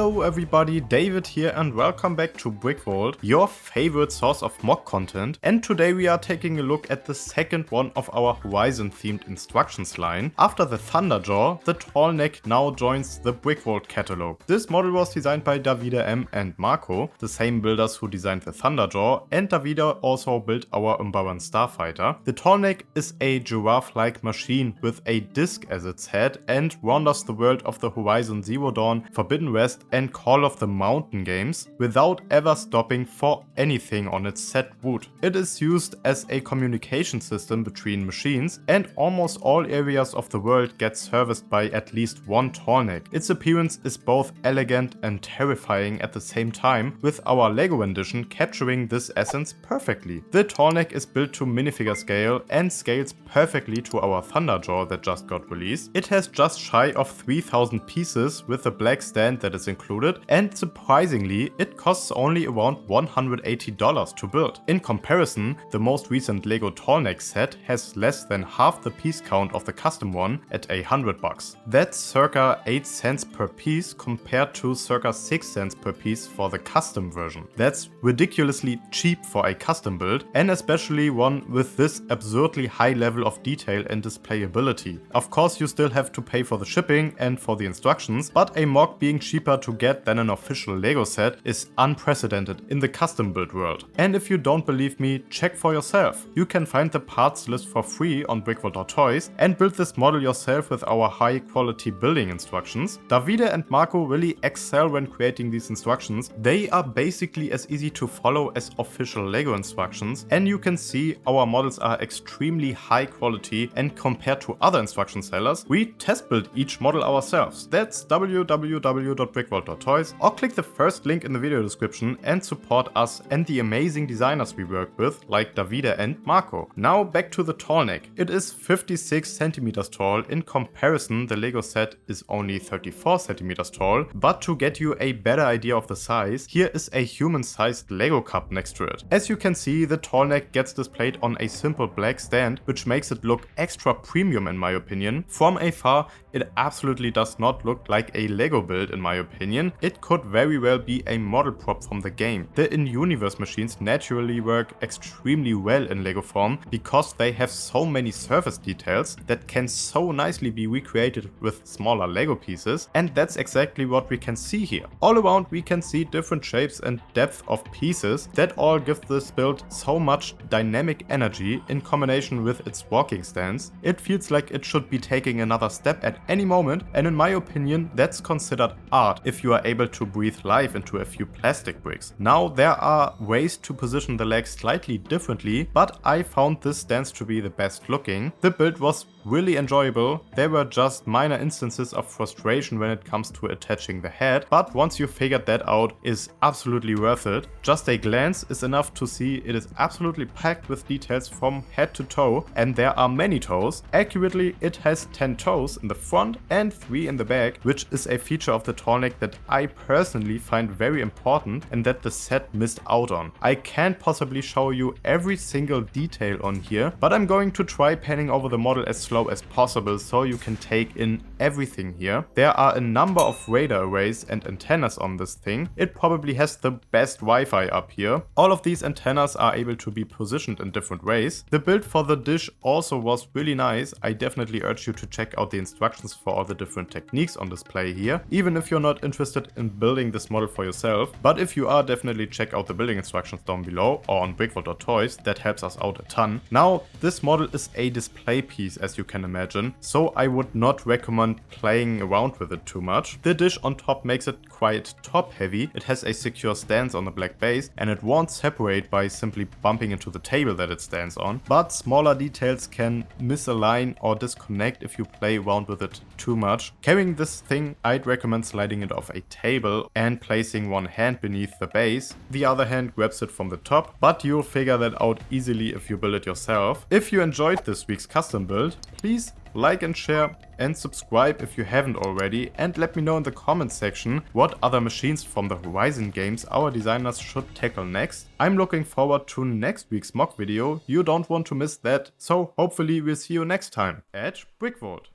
Hello everybody, David here and welcome back to BrickVault, your favorite source of mock content. And today we are taking a look at the second one of our Horizon themed instructions line. After the Thunderjaw, the Tallneck now joins the BrickVault catalog. This model was designed by Davide M and Marco, the same builders who designed the Thunderjaw, and Davide also built our Umbaran Starfighter. The Tallneck is a giraffe-like machine with a disc as its head and wanders the world of the Horizon Zero Dawn, Forbidden West and Call of the Mountain games without ever stopping for anything on its set route. It is used as a communication system between machines, and almost all areas of the world get serviced by at least one Tallneck. Its appearance is both elegant and terrifying at the same time, with our LEGO edition capturing this essence perfectly. The Tallneck is built to minifigure scale and scales perfectly to our Thunderjaw that just got released. It has just shy of 3000 pieces with a black stand that is included, and surprisingly it costs only around $180 to build. In comparison, the most recent LEGO Tallneck set has less than half the piece count of the custom one at $100. That's circa 8 cents per piece compared to circa 6 cents per piece for the custom version. That's ridiculously cheap for a custom build, and especially one with this absurdly high level of detail and displayability. Of course you still have to pay for the shipping and for the instructions, but a mock being cheaper to get than an official LEGO set is unprecedented in the custom build world. And if you don't believe me, check for yourself. You can find the parts list for free on BrickVault.toys and build this model yourself with our high quality building instructions. Davide and Marco really excel when creating these instructions. They are basically as easy to follow as official LEGO instructions, and you can see our models are extremely high quality, and compared to other instruction sellers, we test build each model ourselves. That's www.brickvault.toys, or click the first link in the video description and support us and the amazing designers we work with, like Davide and Marco. Now back to the Tallneck. It is 56 centimeters tall. In comparison, the LEGO set is only 34 centimeters tall, but to get you a better idea of the size, here is a human-sized LEGO cup next to it. As you can see, the Tallneck gets displayed on a simple black stand, which makes it look extra premium in my opinion. From afar, it absolutely does not look like a LEGO build in my opinion. It could very well be a model prop from the game. The in-universe machines naturally work extremely well in LEGO form because they have so many surface details that can so nicely be recreated with smaller LEGO pieces, and that's exactly what we can see here. All around we can see different shapes and depth of pieces that all give this build so much dynamic energy in combination with its walking stance. It feels like it should be taking another step at any moment, and in my opinion that's considered art if you are able to breathe life into a few plastic bricks. Now there are ways to position the legs slightly differently, but I found this stance to be the best looking. The build was really enjoyable. There were just minor instances of frustration when it comes to attaching the head, but once you figured that out, is absolutely worth it. Just a glance is enough to see it is absolutely packed with details from head to toe, and there are many toes. Accurately, it has 10 toes in the front and 3 in the back, which is a feature of the Tallneck that I personally find very important and that the set missed out on. I can't possibly show you every single detail on here, but I'm going to try panning over the model as slow as possible so you can take in everything here. There are a number of radar arrays and antennas on this thing. It probably has the best Wi-Fi up here. All of these antennas are able to be positioned in different ways. The build for the dish also was really nice. I definitely urge you to check out the instructions for all the different techniques on display here, even if you're not interested in building this model for yourself. But if you are, definitely check out the building instructions down below or on BrickVault.toys. That helps us out a ton. Now, this model is a display piece, as you can imagine, so I would not recommend playing around with it too much. The dish on top makes it quite top heavy. It has a secure stance on the black base, and it won't separate by simply bumping into the table that it stands on, but smaller details can misalign or disconnect if you play around with it too much. Carrying this thing, I'd recommend sliding it off a table and placing one hand beneath the base. The other hand grabs it from the top, but you'll figure that out easily if you build it yourself. If you enjoyed this week's custom build, please like and share and subscribe if you haven't already, and let me know in the comments section what other machines from the Horizon games our designers should tackle next. I'm looking forward to next week's mock video. You don't want to miss that, so hopefully we'll see you next time at BrickVault.